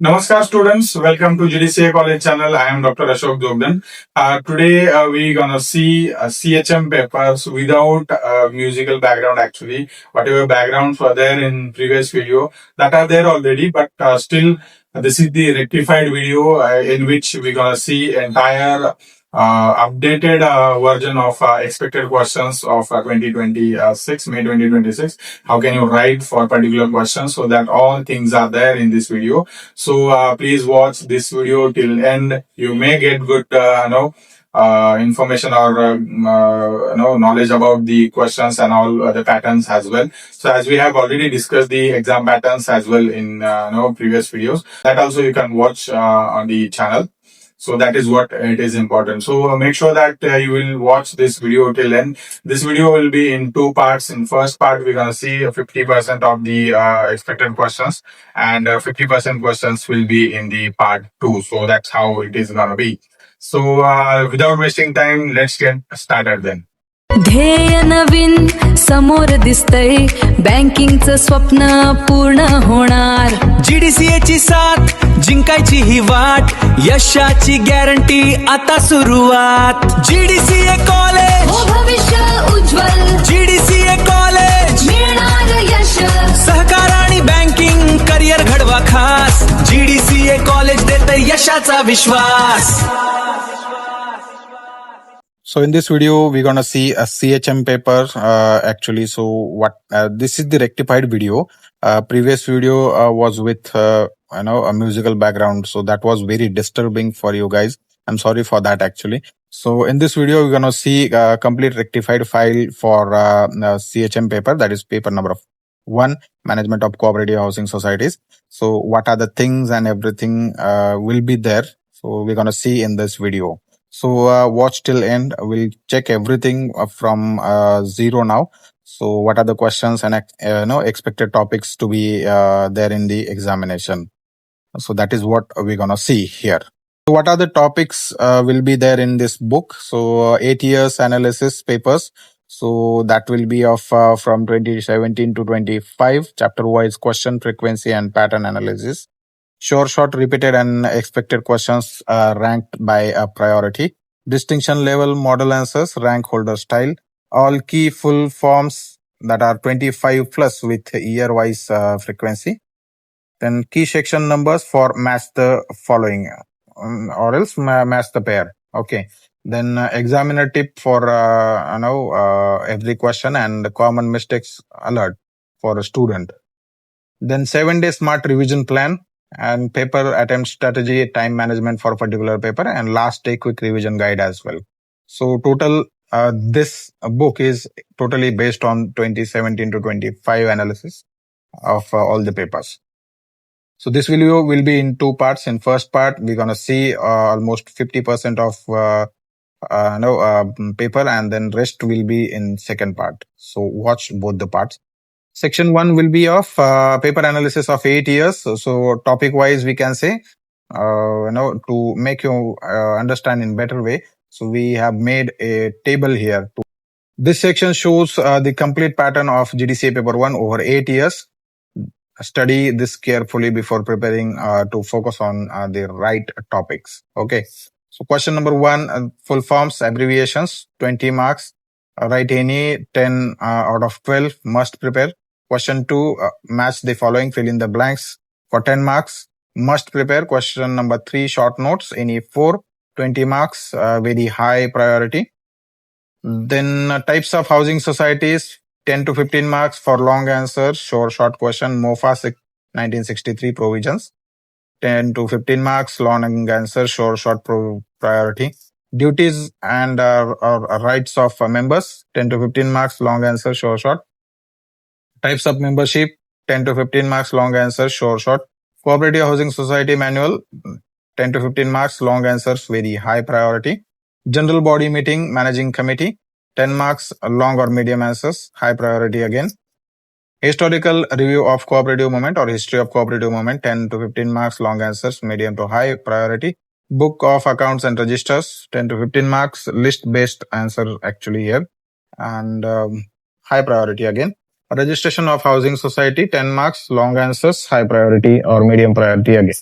Namaskar students, welcome to GDCA College channel. I am Dr. Ashok Jogdan. Today we're gonna see CHM papers without musical background actually. Whatever backgrounds were there in previous video that are there already, but still this is the rectified video in which we're gonna see entire updated version of expected questions of 2026, May 2026. How can you write for particular questions? So that all things are there in this video. So please watch this video till end. You may get good, information or knowledge about the questions and all the patterns as well. So as we have already discussed the exam patterns as well in previous videos, that also you can watch on the channel. So that is what it is important. So make sure that you will watch this video till end. This video will be in two parts. In first part, we're going to see 50% of the expected questions, and 50% questions will be in the part two. So that's how it is going to be. So without wasting time, let's get started then. ध्येय नवीन समोर दिसतंय, बँकिंगचं स्वप्न पूर्ण होणार. GDCA ची साथ जिंकायची ही वाट, यशाची guarantee आता सुरुवात. GDCA कॉलेज हो भविष्य उज्ज्वल, GDCA कॉलेज मिळणार यश. सहकार आणि बँकिंग करिअर घडवा खास. GDCA कॉलेज देते यशाचा विश्वास. So in this video, we're going to see a CHM paper actually. So what this is the rectified video. Previous video was with a musical background, so that was very disturbing for you guys. I'm sorry for that actually. So in this video, we're going to see a complete rectified file for CHM paper, that is paper number 1, Management of Cooperative Housing Societies. So what are the things and everything will be there. So we're going to see in this video. So watch till end. We'll check everything from zero now. So what are the questions and expected topics to be there in the examination? So that is what we're gonna see here. So what are the topics will be there in this book? So 8 years analysis papers. So that will be of from 2017 to 25. Chapter wise question frequency and pattern analysis. Sure, short, repeated and expected questions ranked by a priority. Distinction level model answers, rank holder style. All key full forms that are 25 plus with year-wise frequency. Then key section numbers for match the following or else match the pair. Okay. Then examiner tip for every question and common mistakes alert for a student. Then 7-day smart revision plan and paper attempt strategy, time management for particular paper, and last day quick revision guide as well. So total this book is totally based on 2017 to 25 analysis of all the papers. So this video will be in two parts. In first part, we're going to see almost 50% of paper, and then rest will be in second part. So watch both the parts. Section 1 will be of paper analysis of 8 years. So topic wise, we can say, to make you understand in better way. So we have made a table here. This section shows the complete pattern of GDCA paper 1 over 8 years. Study this carefully before preparing to focus on the right topics. Okay. So question number 1, full forms, abbreviations, 20 marks. Write any 10 out of 12, must prepare. Question 2, match the following, fill in the blanks for 10 marks, must prepare. Question number 3, short notes, any 4, 20 marks, very high priority. Then types of housing societies, 10 to 15 marks for long answers, short question, MOFA 1963 provisions, 10 to 15 marks, long answer, short priority. Duties and rights of members, 10 to 15 marks, long answer, short. Types of membership, 10 to 15 marks, long answer, short. Cooperative Housing Society Manual, 10 to 15 marks, long answers, very high priority. General Body Meeting, Managing Committee, 10 marks, long or medium answers, high priority again. Historical Review of Cooperative Movement or History of Cooperative Movement, 10 to 15 marks, long answers, medium to high priority. Book of Accounts and Registers, 10 to 15 marks, list-based answer actually here, and high priority again. Registration of housing society, 10 marks, long answers, high priority or medium priority again.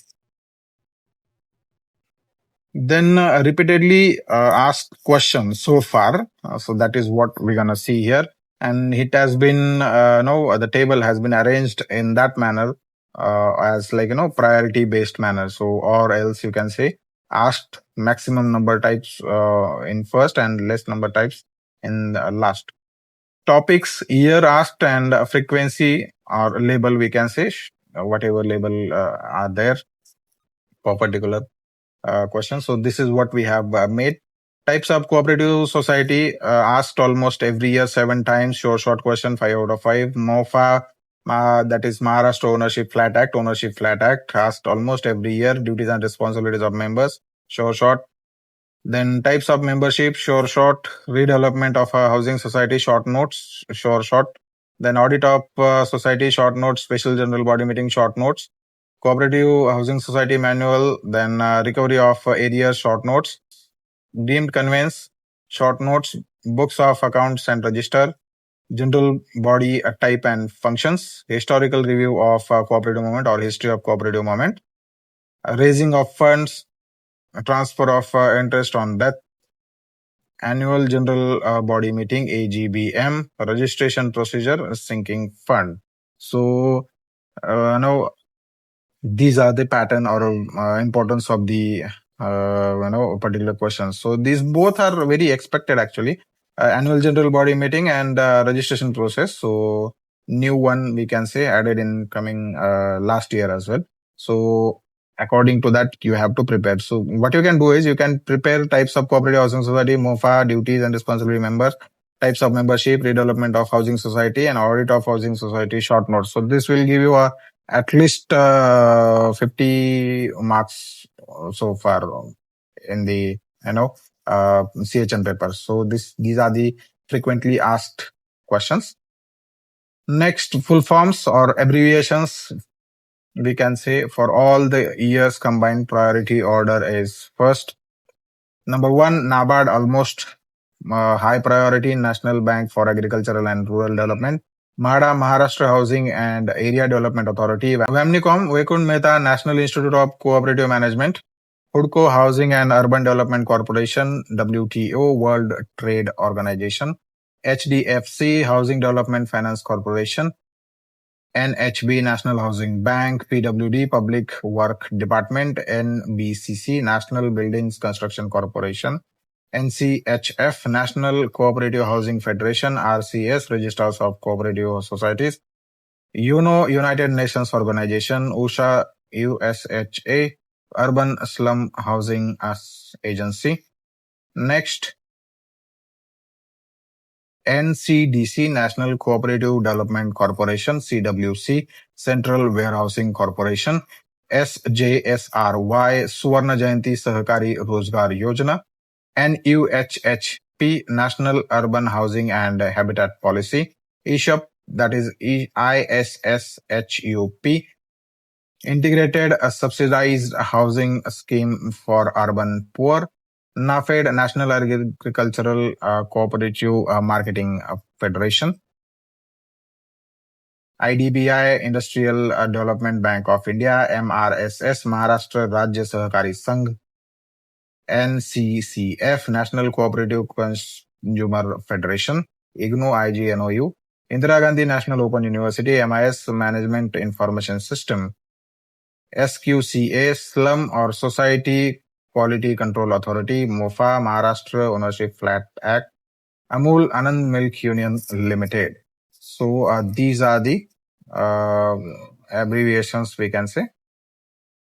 Then repeatedly asked questions so far. So that is what we're gonna see here, and it has been no the table has been arranged in that manner as like priority based manner. So or else you can say asked maximum number types in first and less number types in last. Topics year asked and frequency or label we can say whatever label are there for particular question. So this is what we have made. Types of cooperative society asked almost every year 7 times. Short question 5 out of 5. MOFA, that is Maharashtra Ownership Flat Act. Ownership Flat Act asked almost every year. Duties and responsibilities of members. Short. Then types of membership. Short. Redevelopment of a housing society. Short notes. Short. Then audit of society. Short notes. Special general body meeting. Short notes. Cooperative Housing Society Manual, then recovery of areas, short notes, deemed conveyance, short notes, books of accounts and register, general body type and functions, historical review of cooperative movement or history of cooperative movement, raising of funds, transfer of interest on death, annual general body meeting, AGBM, registration procedure, sinking fund. So now these are the pattern or importance of the particular questions. So these both are very expected actually. Annual general body meeting and registration process. So new one we can say added in coming last year as well. So according to that you have to prepare. So what you can do is you can prepare types of cooperative housing society, MOFA, duties and responsibility members, types of membership, redevelopment of housing society, and audit of housing society short notes. So this will give you a at least 50 marks so far in the CHM papers. So these are the frequently asked questions. Next, full forms or abbreviations we can say for all the years combined priority order is first. Number 1, NABARD almost high priority, National Bank for Agricultural and Rural Development. MADA, Maharashtra Housing and Area Development Authority. Vamnicom, Vaikund Mehta, National Institute of Cooperative Management. HUDCO, Housing and Urban Development Corporation. WTO, World Trade Organization. HDFC, Housing Development Finance Corporation. NHB, National Housing Bank. PWD, Public Work Department. NBCC, National Buildings Construction Corporation. NCHF, National Cooperative Housing Federation, RCS, Registrars of Cooperative Societies, UNO, United Nations Organization, USHA, USHA, Urban Slum Housing Agency. Next, NCDC, National Cooperative Development Corporation, CWC, Central Warehousing Corporation, SJSRY, Suvarna Jayanti Sahakari Rozgar Yojana, NUHHP, National Urban Housing and Habitat Policy, ISHUP, that is ISSHUP, Integrated Subsidized Housing Scheme for Urban Poor, NAFED, National Agricultural Cooperative Marketing Federation, IDBI, Industrial Development Bank of India, MRSS, Maharashtra Rajya Sahakari Sangh, NCCF, National Cooperative Consumer Federation, IGNO, IGNOU, Indira Gandhi National Open University, MIS, Management Information System, SQCA, Slum or Society Quality Control Authority, MOFA, Maharashtra Ownership Flat Act, Amul Anand Milk Union Limited. So these are the abbreviations we can say.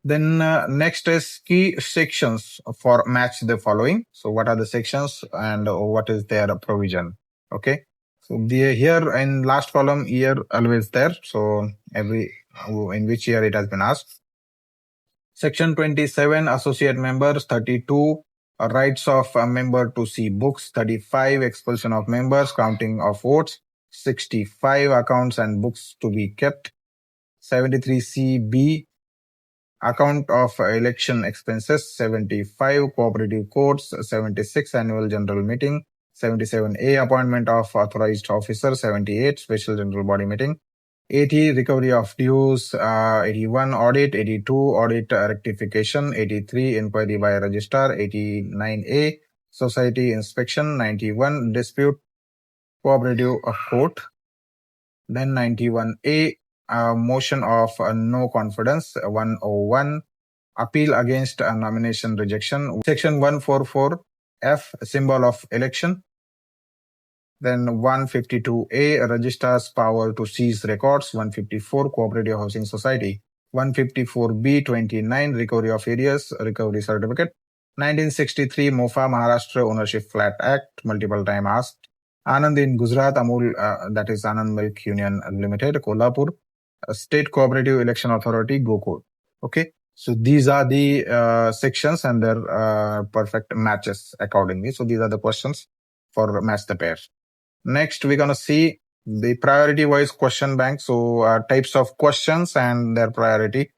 Then next is key sections for match the following. So what are the sections and what is their provision? Okay. So here in last column year always there. So every in which year it has been asked. Section 27 associate members, 32 rights of a member to see books, 35 expulsion of members, counting of votes, 65 accounts and books to be kept, 73CB account of election expenses, 75 cooperative courts, 76 annual general meeting, 77A appointment of authorized officer, 78 special general body meeting, 80 recovery of dues, 81 audit, 82 audit rectification, 83 inquiry by registrar, 89A society inspection, 91 dispute cooperative court, then 91A motion of no confidence, 101 appeal against nomination rejection, section 144F symbol of election, then 152A, registrar's power to seize records. 154, Cooperative Housing Society. 154B, 29, recovery of areas, recovery certificate. 1963, MOFA, Maharashtra Ownership Flat Act, multiple time asked. Anand in Gujarat, Amul, that is Anand Milk Union Limited, Kolhapur. State Cooperative Election Authority, Gokul. Okay. So these are the sections and their perfect matches accordingly. So these are the questions for match the pairs. Next, we're going to see the priority wise question bank. So types of questions and their priority.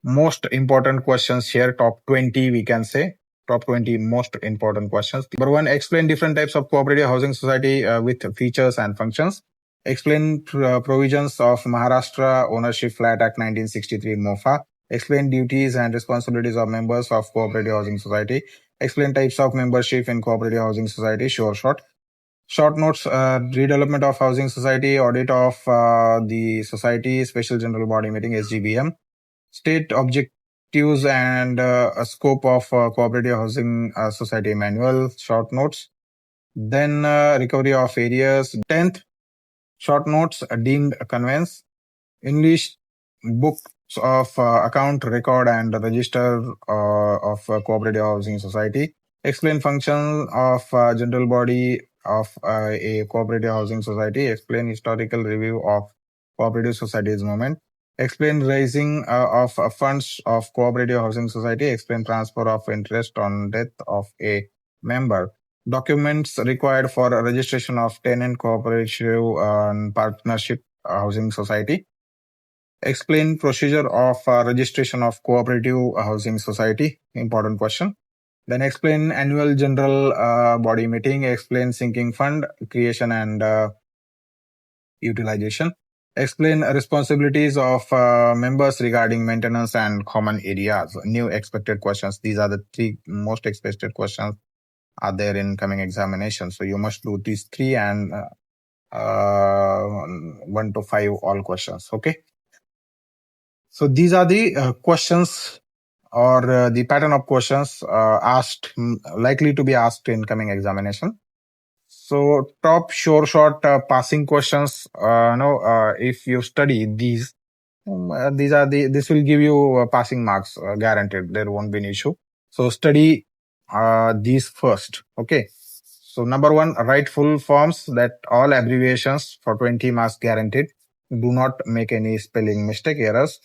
Most important questions here, top 20, we can say. Top 20 most important questions. Number one, explain different types of cooperative housing society with features and functions. Explain provisions of Maharashtra Ownership Flat Act 1963 MOFA. Explain duties and responsibilities of members of cooperative housing society. Explain types of membership in cooperative housing society, short. Short notes, redevelopment of housing society, audit of the society, special general body meeting, SGBM, state objectives and a scope of cooperative housing society manual, short notes. Then recovery of areas. 10th, short notes, deemed conveyance. English books of account record and register of cooperative housing society. Explain function of general body of a cooperative housing society. Explain historical review of cooperative societies movement. Explain raising of funds of cooperative housing society. Explain transfer of interest on death of a member. Documents required for registration of tenant cooperative and partnership housing society. Explain procedure of registration of cooperative housing society. Important question. Then explain annual general body meeting. Explain sinking fund creation and utilization. Explain responsibilities of members regarding maintenance and common areas. New expected questions. These are the three most expected questions are there in coming examination. So you must do these three and 1 to 5 all questions. Okay. So these are the questions or the pattern of questions asked, likely to be asked in coming examination. So top sure short passing questions. If you study these, this will give you passing marks guaranteed. There won't be an issue. So study these first. Okay. So number one, write full forms that all abbreviations for 20 marks guaranteed. Do not make any spelling mistake errors.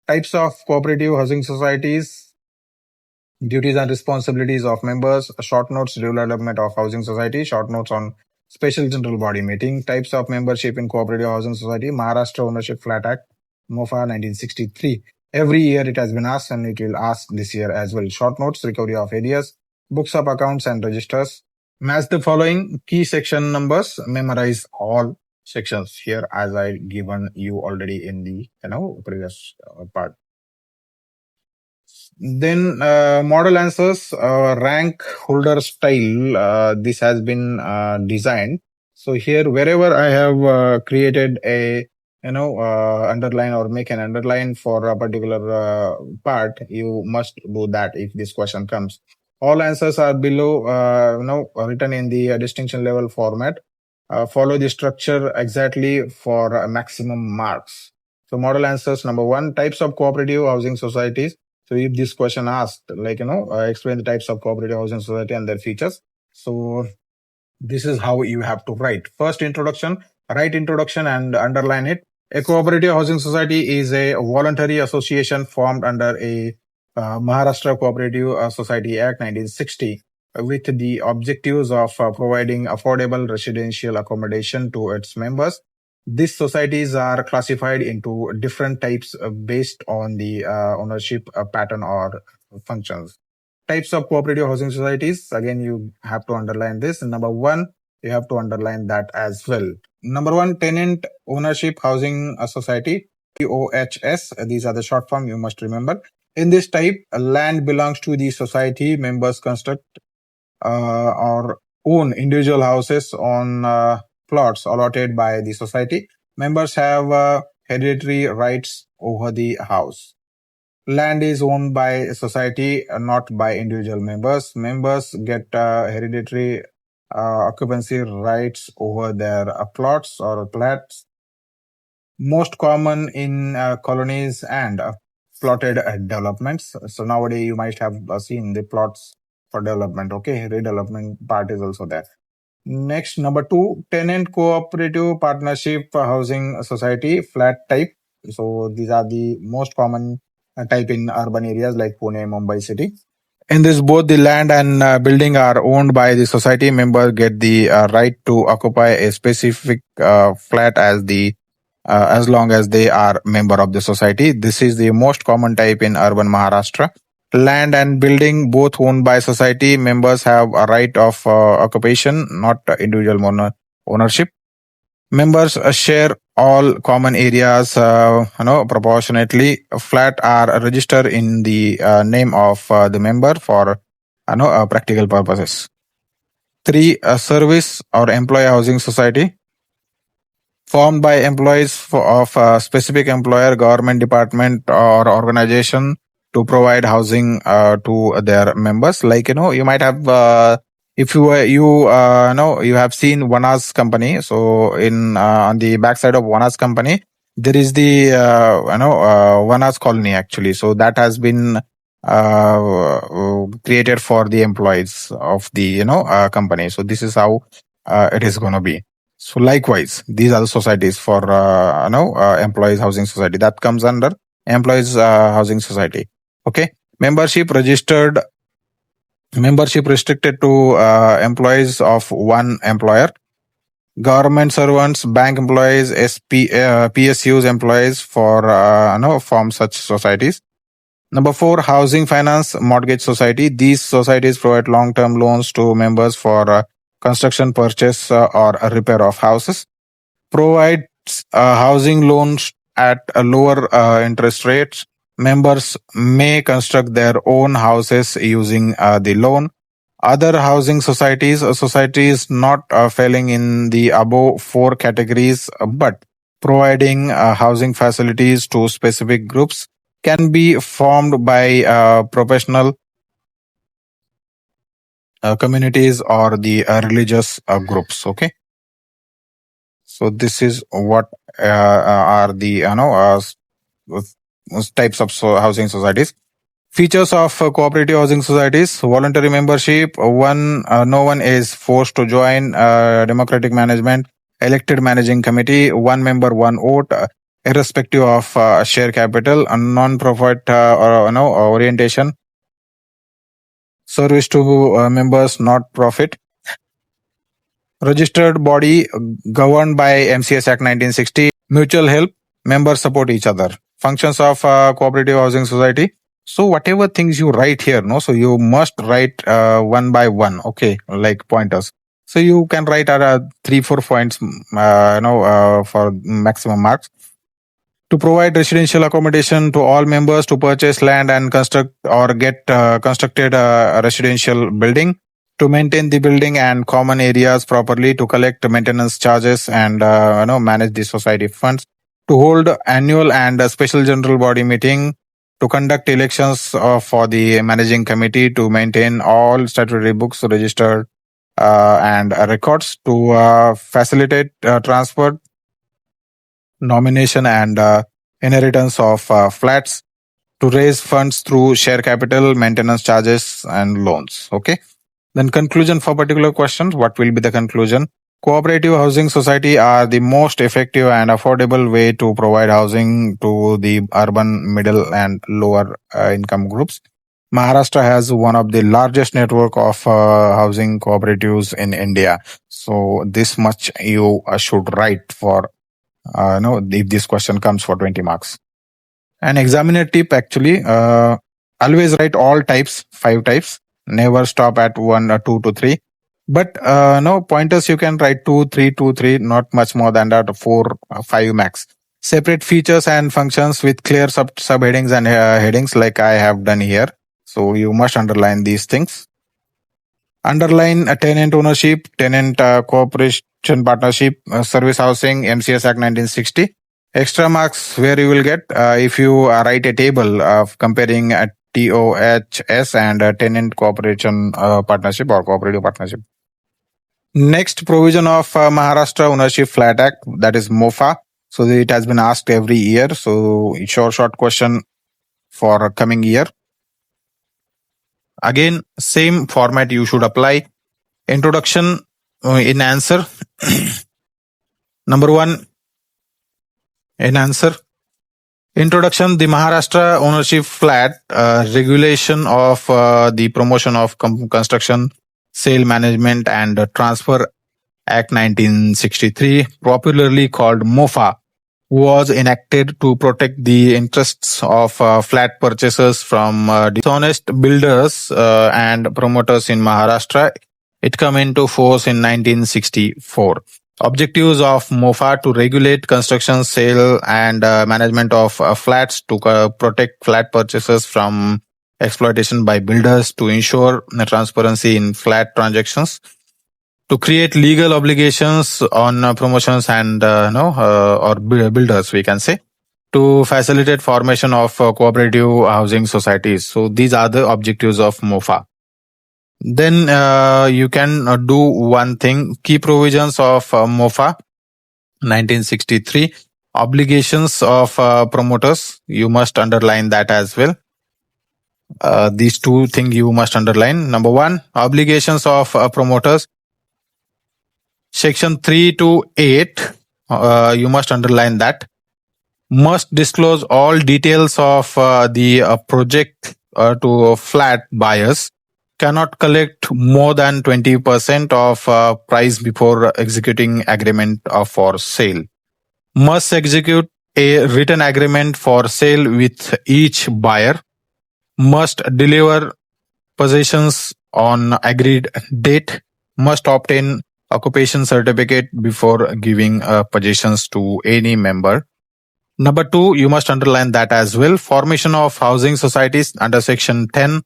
Types of cooperative housing societies, duties and responsibilities of members, short notes, development of housing society, short notes on special general body meeting, types of membership in cooperative housing society, Maharashtra Ownership Flat Act, MOFA 1963. Every year it has been asked and it will ask this year as well. Short notes, recovery of areas, books of accounts and registers. Match the following key section numbers, memorize all sections here as I given you already in the previous part. Then model answers, rank holder style. This has been designed. So here wherever I have created a underline or make an underline for a particular part, you must do that if this question comes. All answers are below written in the distinction level format. Follow the structure exactly for maximum marks. So model answers, number one, types of cooperative housing societies. So if this question asked, explain the types of cooperative housing society and their features. So this is how you have to write. First introduction, write introduction and underline it. A cooperative housing society is a voluntary association formed under a Maharashtra Cooperative Society Act 1960 with the objectives of providing affordable residential accommodation to its members. These societies are classified into different types based on the ownership pattern or functions. Types of cooperative housing societies, again, you have to underline this. Number one, You have to underline that as well. Number one, tenant ownership housing society, TOHS. These are the short form you must remember. In this type, land belongs to the society. Members construct or own individual houses on plots allotted by the society. Members have hereditary rights over the house. Land is owned by a society, not by individual members. Members get hereditary occupancy rights over their plots or flats, most common in colonies and plotted developments. So nowadays you might have seen the plots for development. Okay, redevelopment part is also there. Next, number two, tenant cooperative partnership housing society, flat type. So these are the most common type in urban areas like Pune, Mumbai city. In this, both the land and building are owned by the society. Members get the right to occupy a specific flat as long as they are member of the society. This is the most common type in urban Maharashtra. Land and building both owned by society. Members have a right of occupation, not individual ownership. Members share all common areas, proportionately. Flat are registered in the name of the member for, practical purposes. Three, a service or employee housing society formed by employees of a specific employer, government department, or organization to provide housing to their members. Like, you might have, if you have seen Vana's company. So in on the backside of Vana's company, there is the Vana's colony actually. So that has been created for the employees of the company. So this is how it is going to be. So likewise, these are the societies for employees housing society that comes under employees housing society. Okay, membership restricted to employees of one employer, government servants, bank employees, PSUs employees for form such societies. Number four, housing finance mortgage society. These societies provide long-term loans to members for construction, purchase, or a repair of houses. Provides housing loans at a lower interest rates. Members may construct their own houses using the loan. Other housing societies not falling in the above four categories, but providing housing facilities to specific groups, can be formed by professional communities or the religious groups. Okay, so this is what are the types of housing societies. Features of cooperative housing societies: voluntary membership. No one is forced to join. Democratic management. Elected managing committee. One member, one vote. Irrespective of share capital. A non-profit orientation. Service to members, not profit. Registered body governed by MCS Act 1960. Mutual help. Members support each other. Functions of cooperative housing society. So whatever things you write here, so you must write one by one. Okay, like pointers. So you can write 3-4 points, for maximum marks. To provide residential accommodation to all members, to purchase land and construct or get constructed a residential building, to maintain the building and common areas properly, to collect maintenance charges and manage the society funds, to hold annual and special general body meeting, to conduct elections for the managing committee, to maintain all statutory books registered and records, to facilitate transfer, nomination and inheritance of flats, to raise funds through share capital, maintenance charges and loans. Okay. Then conclusion for particular questions. What will be the conclusion? Cooperative housing society are the most effective and affordable way to provide housing to the urban, middle and lower income groups. Maharashtra has one of the largest network of housing cooperatives in India. So this much you should write for if this question comes for 20 marks. An examiner tip actually, always write all types, 5 types. Never stop at 1 or 2 to 3. But no pointers you can write 2, 3, 2, 3, not much more than that, 4, 5 max. Separate features and functions with clear subheadings and headings like I have done here. So you must underline these things. Underline a tenant ownership, tenant cooperation partnership, service housing, MCS Act 1960. Extra marks where you will get if you write a table of comparing a TOHS and a tenant cooperation partnership or cooperative partnership. Next, provision of Maharashtra Ownership Flat Act, that is MOFA. So it has been asked every year. So short question for coming year. Again, same format you should apply. Introduction in answer. Number 1 in answer. Introduction, the Maharashtra Ownership Flat regulation of the promotion of construction, sale management and transfer Act 1963, popularly called MOFA, was enacted to protect the interests of flat purchasers from dishonest builders and promoters in Maharashtra. It came into force in 1964. Objectives of MOFA to regulate construction, sale and management of flats, to protect flat purchasers from exploitation by builders, to ensure transparency in flat transactions, to create legal obligations on promotions and or builders, we can say, to facilitate formation of cooperative housing societies. So these are the objectives of MOFA. Then you can do one thing. Key provisions of MOFA 1963. Obligations of promoters. You must underline that as well. These two things you must underline. Number 1, obligations of promoters. Section 3 to 8. You must underline that. Must disclose all details of the project to flat buyers. Cannot collect more than 20% of price before executing agreement for sale. Must execute a written agreement for sale with each buyer. Must deliver possessions on agreed date. Must obtain occupation certificate before giving possessions to any member. Number 2, you must underline that as well. Formation of housing societies under section 10.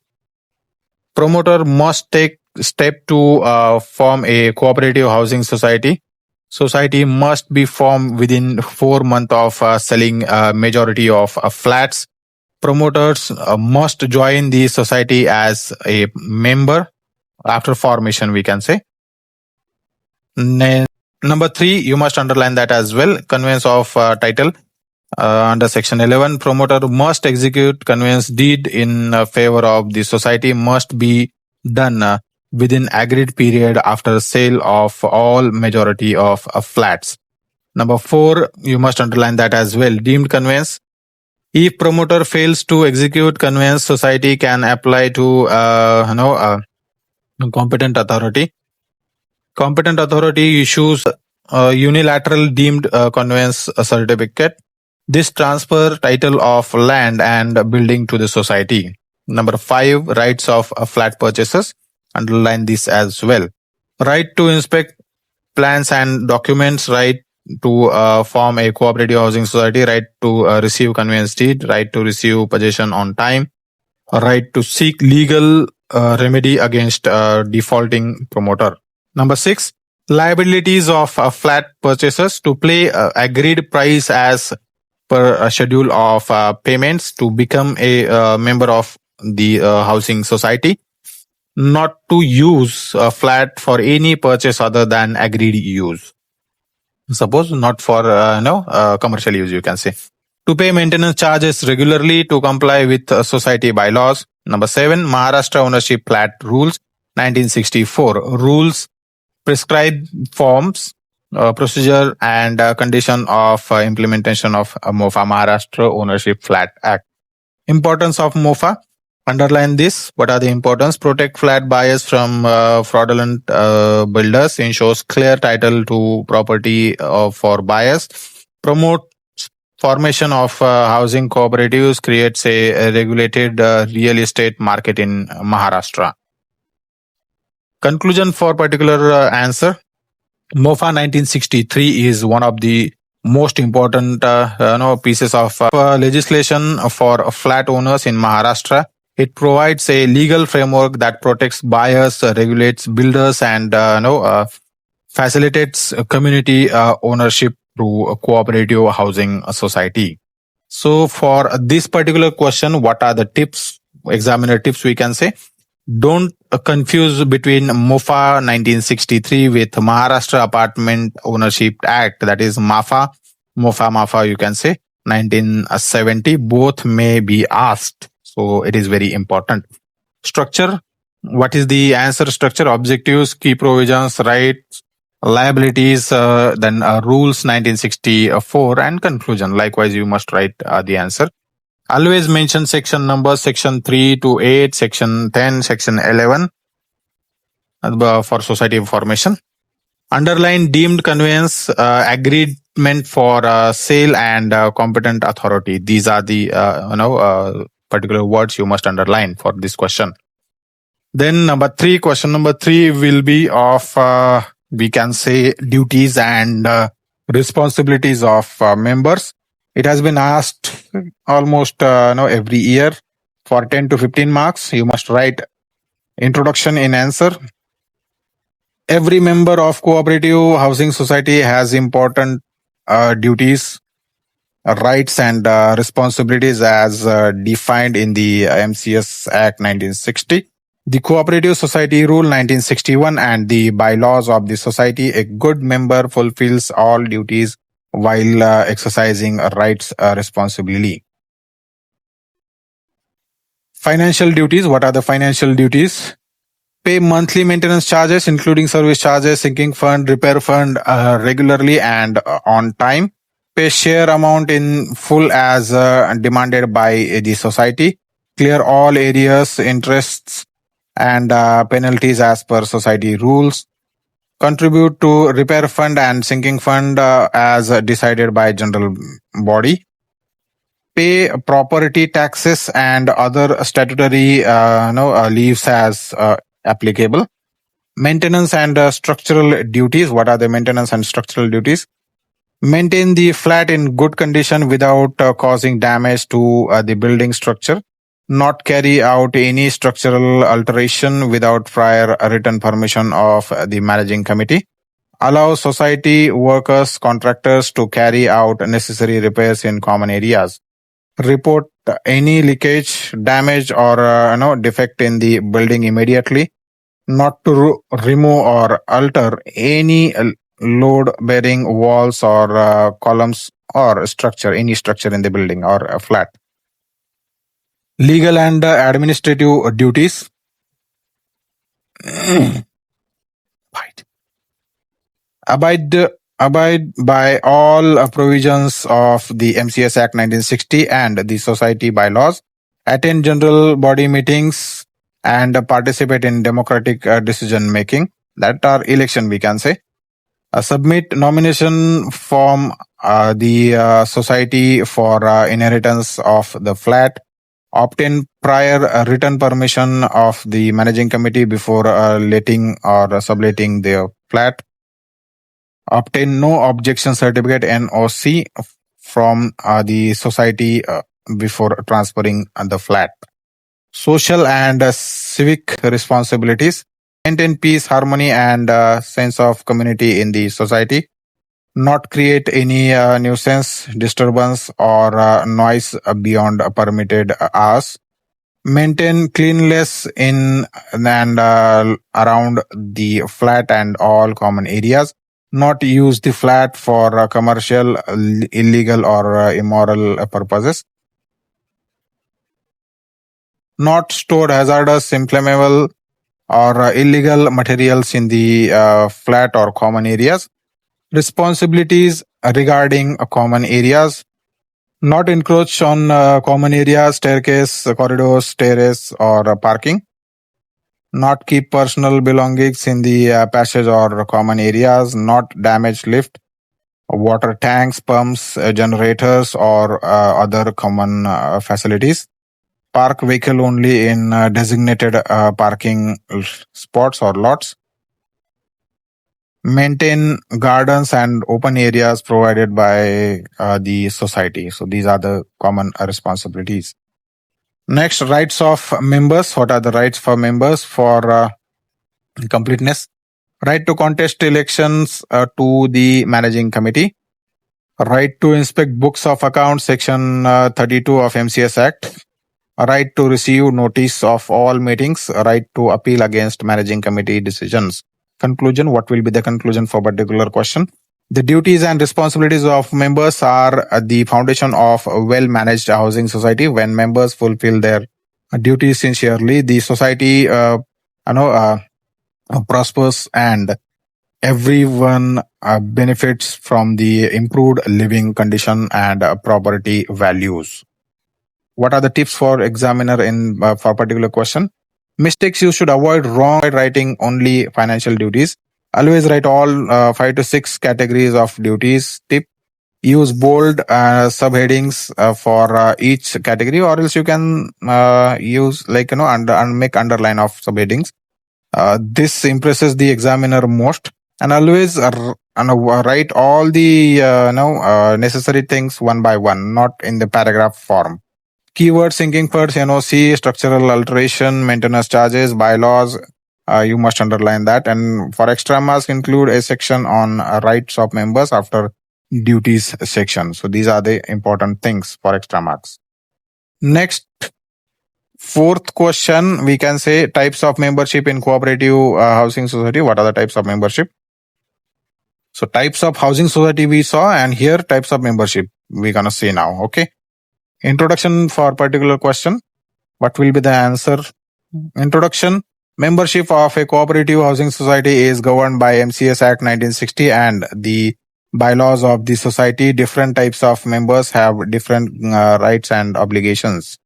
Promoter must take step to form a cooperative housing society. Society must be formed within 4 months of selling a majority of flats. Promoters must join the society as a member after formation, we can say. Number 3, you must underline that as well. Conveyance of title. Under section 11, promoter must execute conveyance deed in favor of the society, must be done within agreed period after sale of all majority of flats. Number 4, you must underline that as well. Deemed conveyance. If promoter fails to execute conveyance, society can apply to competent authority. Competent authority issues unilateral deemed conveyance certificate. This transfer title of land and building to the society. Number 5, rights of flat purchasers. Underline this as well. Right to inspect plans and documents. Right to form a cooperative housing society. Right to receive conveyance deed. Right to receive possession on time. Right to seek legal remedy against defaulting promoter. Number 6, liabilities of flat purchasers. To pay agreed price as per a schedule of payments, to become a member of the housing society, not to use a flat for any purchase other than agreed use. Suppose not for commercial use, you can say. To pay maintenance charges regularly, to comply with society bylaws. Number 7, Maharashtra Ownership Flat Rules 1964. Rules prescribe forms, procedure and condition of implementation of MOFA, Maharashtra Ownership Flat Act. Importance of MOFA. Underline this. What are the importance? Protect flat buyers from fraudulent builders. Ensures clear title to property for buyers. Promote formation of housing cooperatives. Creates a regulated real estate market in Maharashtra. Conclusion for particular answer. MOFA 1963 is one of the most important pieces of legislation for flat owners in Maharashtra. It provides a legal framework that protects buyers, regulates builders, and facilitates community ownership through a cooperative housing society. So for this particular question, what are the tips, examiner tips we can say? Don't confuse between MOFA 1963 with Maharashtra Apartment Ownership Act, that is MAFA. MOFA you can say 1970. Both may be asked, so it is very important. Structure. What is the answer structure? Objectives, key provisions, rights, liabilities, then rules 1964, and conclusion. Likewise, you must write the answer. Always mention section numbers, section 3 to 8, section 10, section 11 for society information. Underline deemed conveyance, agreement for sale, and competent authority. These are the particular words you must underline for this question. Then question number 3 will be of we can say duties and responsibilities of members. It has been asked almost every year for 10 to 15 marks. You must write introduction in answer. Every member of cooperative housing society has important duties, rights, and responsibilities as defined in the MCS Act 1960. The Cooperative Society Rule 1961 and the bylaws of the society. A good member fulfills all duties while exercising rights responsibly. Financial duties. What are the financial duties? Pay monthly maintenance charges, including service charges, sinking fund, repair fund regularly and on time. Pay share amount in full as demanded by the society. Clear all areas, interests, and penalties as per society rules. Contribute to repair fund and sinking fund as decided by general body. Pay property taxes and other statutory leaves as applicable. Maintenance and structural duties. What are the maintenance and structural duties? Maintain the flat in good condition without causing damage to the building structure. Not carry out any structural alteration without prior written permission of the managing committee. Allow society workers, contractors to carry out necessary repairs in common areas. Report any leakage, damage, or defect in the building immediately. Not to remove or alter any load-bearing walls or columns or structure, any structure in the building or a flat. Legal and administrative duties. Abide by all provisions of the MCS Act 1960 and the society bylaws. Attend general body meetings and participate in democratic decision making. That are election, we can say. Submit nomination form the society for inheritance of the flat. Obtain prior written permission of the managing committee before letting or subletting the flat. Obtain no objection certificate NOC from the society before transferring the flat. Social and civic responsibilities. Maintain peace, harmony, and sense of community in the society. Not create any nuisance, disturbance, or noise beyond permitted hours. Maintain cleanliness in and around the flat and all common areas. Not use the flat for commercial, illegal, or immoral purposes. Not stored hazardous, inflammable, or illegal materials in the flat or common areas. Responsibilities regarding common areas. Not encroach on common areas, staircase, corridors, terrace, or parking. Not keep personal belongings in the passage or common areas. Not damage lift, water tanks, pumps, generators, or other common facilities. park vehicle only in designated parking spots or lots, maintain gardens and open areas provided by the society. So these are the common responsibilities. Next, rights of members. What are the rights for members for completeness? Right to contest elections to the managing committee. Right to inspect books of accounts, section 32 of MCS Act. Right to receive notice of all meetings. Right to appeal against managing committee decisions. Conclusion. What will be the conclusion for particular question? The duties and responsibilities of members are the foundation of a well-managed housing society. When members fulfill their duties sincerely, the society prospers and everyone benefits from the improved living condition and property values. What are the tips for examiner in for particular question? Mistakes you should avoid: wrong writing only financial duties. Always write all 5 to 6 categories of duties. Tip: use bold subheadings for each category, or else you can use and make underline of subheadings. This impresses the examiner most. And always write all the necessary things one by one, not in the paragraph form. Keyword syncing for NOC, structural alteration, maintenance charges, bylaws. You must underline that. And for extra marks, include a section on rights of members after duties section. So these are the important things for extra marks. Next, fourth question, we can say types of membership in cooperative housing society. What are the types of membership? So types of housing society we saw, and here types of membership we're gonna see now. Okay. Introduction for particular question. What will be the answer? Introduction. Membership of a cooperative housing society is governed by MCS Act 1960 and the bylaws of the society. Different types of members have different rights and obligations.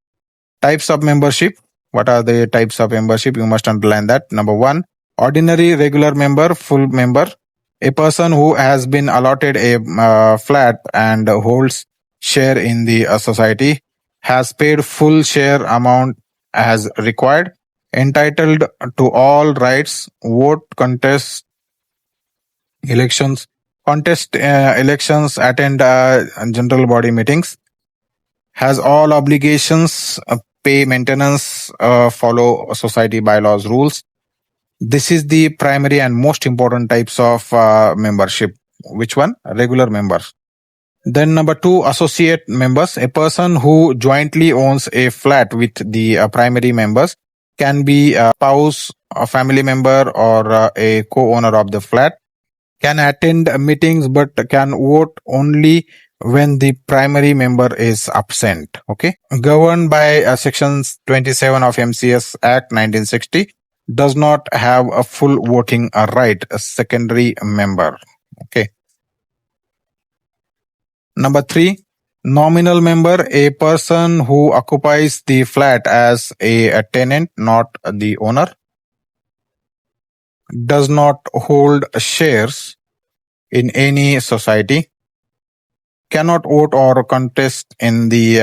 Types of membership. What are the types of membership? You must underline that. Number 1, ordinary regular member, full member. A person who has been allotted a flat and holds share in the society, has paid full share amount as required, entitled to all rights, vote, contest elections, attend general body meetings, has all obligations, pay maintenance, follow society bylaws rules. This is the primary and most important types of membership. Which one? Regular members. Then number 2, associate members. A person who jointly owns a flat with the primary members, can be a spouse, a family member, or a co-owner of the flat, can attend meetings but can vote only when the primary member is absent. Okay. Governed by section 27 of MCS Act 1960, does not have a full voting right, a secondary member. Okay. Number 3, nominal member. A person who occupies the flat as a tenant, not the owner, does not hold shares in any society, cannot vote or contest in the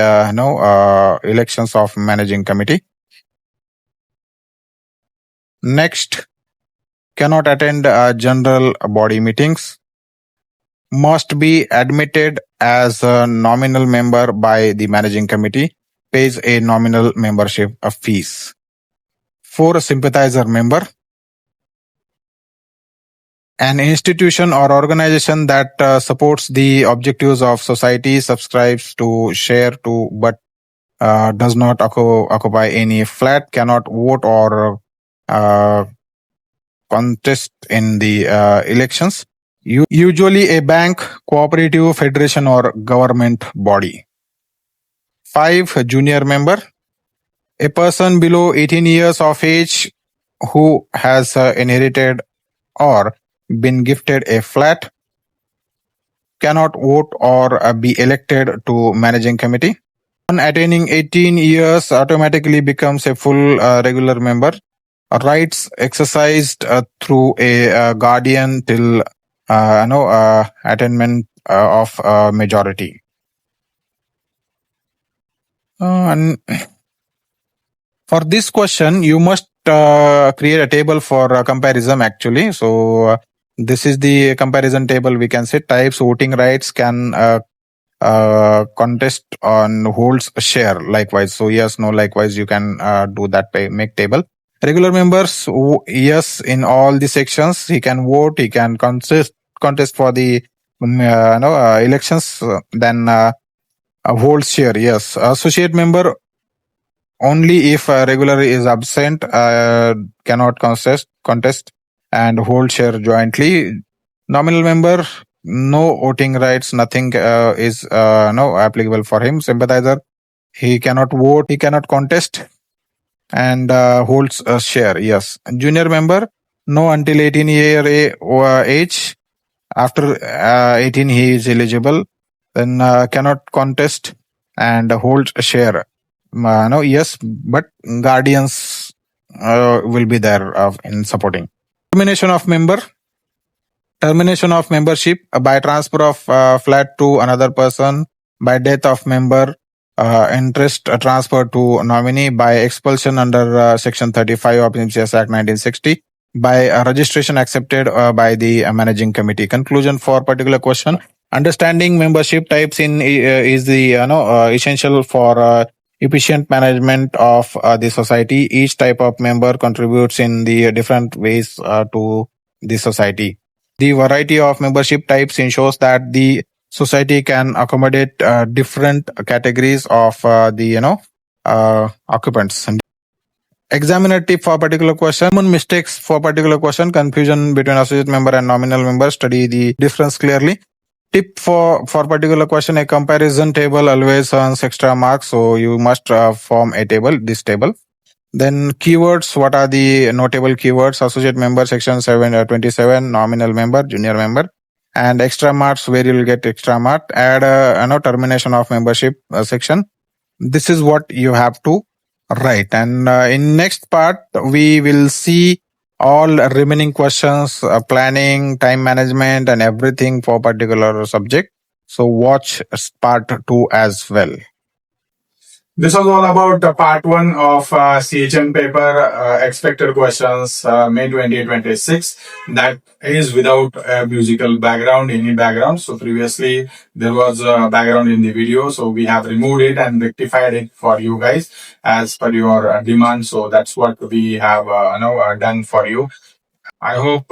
elections of managing committee. Next, cannot attend general body meetings, must be admitted as a nominal member by the managing committee, pays a nominal membership fees. 4, sympathizer member. An institution or organization that supports the objectives of society, subscribes to share to but does not occupy any flat, cannot vote or contest in the elections. Usually a bank, cooperative, federation, or government body. 5, junior member. A person below 18 years of age who has inherited or been gifted a flat, cannot vote or be elected to managing committee. On attaining 18 years automatically becomes a full regular member. Rights exercised through a guardian till attainment of majority. And For this question, you must create a table for comparison actually. So this is the comparison table. We can say types, voting rights, can contest on holds share likewise. So yes, no, likewise you can do that by make table. Regular members, yes, in all the sections he can vote, he can contest for the elections. Then holds share, yes. Associate member, only if a regular is absent, cannot contest and hold share jointly. Nominal member, no voting rights, nothing is no applicable for him. Sympathizer, he cannot vote, he cannot contest and holds a share, yes. Junior member, no until 18 year age. After 18 he is eligible, then cannot contest and holds a share. No, yes, but guardians will be there in supporting. Termination of member. Termination of membership by transfer of flat to another person, by death of member, interest transfer to nominee, by expulsion under Section 35 of NCS Act 1960, by registration accepted by the managing committee. Conclusion for particular question. Understanding membership types in is the essential for efficient management of the society. Each type of member contributes in the different ways to the society. The variety of membership types ensures that the society can accommodate different categories of the occupants. Examiner tip for particular question. Common mistakes for particular question. Confusion between associate member and nominal member. Study the difference clearly. Tip for particular question, a comparison table always earns extra marks. So you must form a table, this table. Then keywords, what are the notable keywords? Associate member, section 27, nominal member, junior member. And extra marks, where you will get extra mark. Add termination of membership section. This is what you have to write. And in next part, we will see all remaining questions, planning, time management, and everything for particular subject. So watch part 2 as well. This was all about part 1 of CHM paper, expected questions, May 2026. That is without a musical background, any background. So previously there was a background in the video. So we have removed it and rectified it for you guys as per your demand. So that's what we have done for you. I hope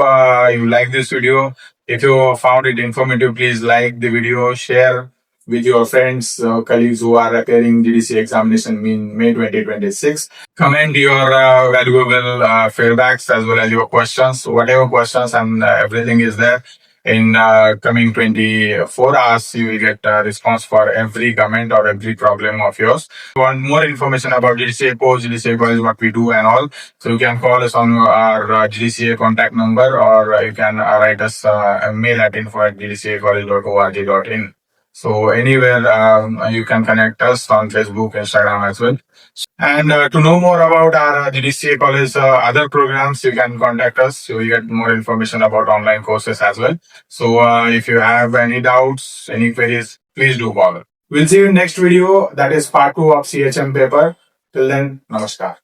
you like this video. If you found it informative, please like the video, share with your friends, colleagues who are appearing GDCA examination in May 2026. Comment your valuable feedbacks as well as your questions. Whatever questions and everything is there. In coming 24 hours, you will get a response for every comment or every problem of yours. If you want more information about GDCA post, GDCA college, what we do and all, so you can call us on our GDCA contact number, or you can write us a mail at info@gdcacollege.org.in. So anywhere you can connect us on Facebook, Instagram as well. And to know more about our GDCA college other programs, you can contact us. So you get more information about online courses as well. So if you have any doubts, any queries, please do call. We'll see you in next video. That is part 2 of CHM paper. Till then, namaskar.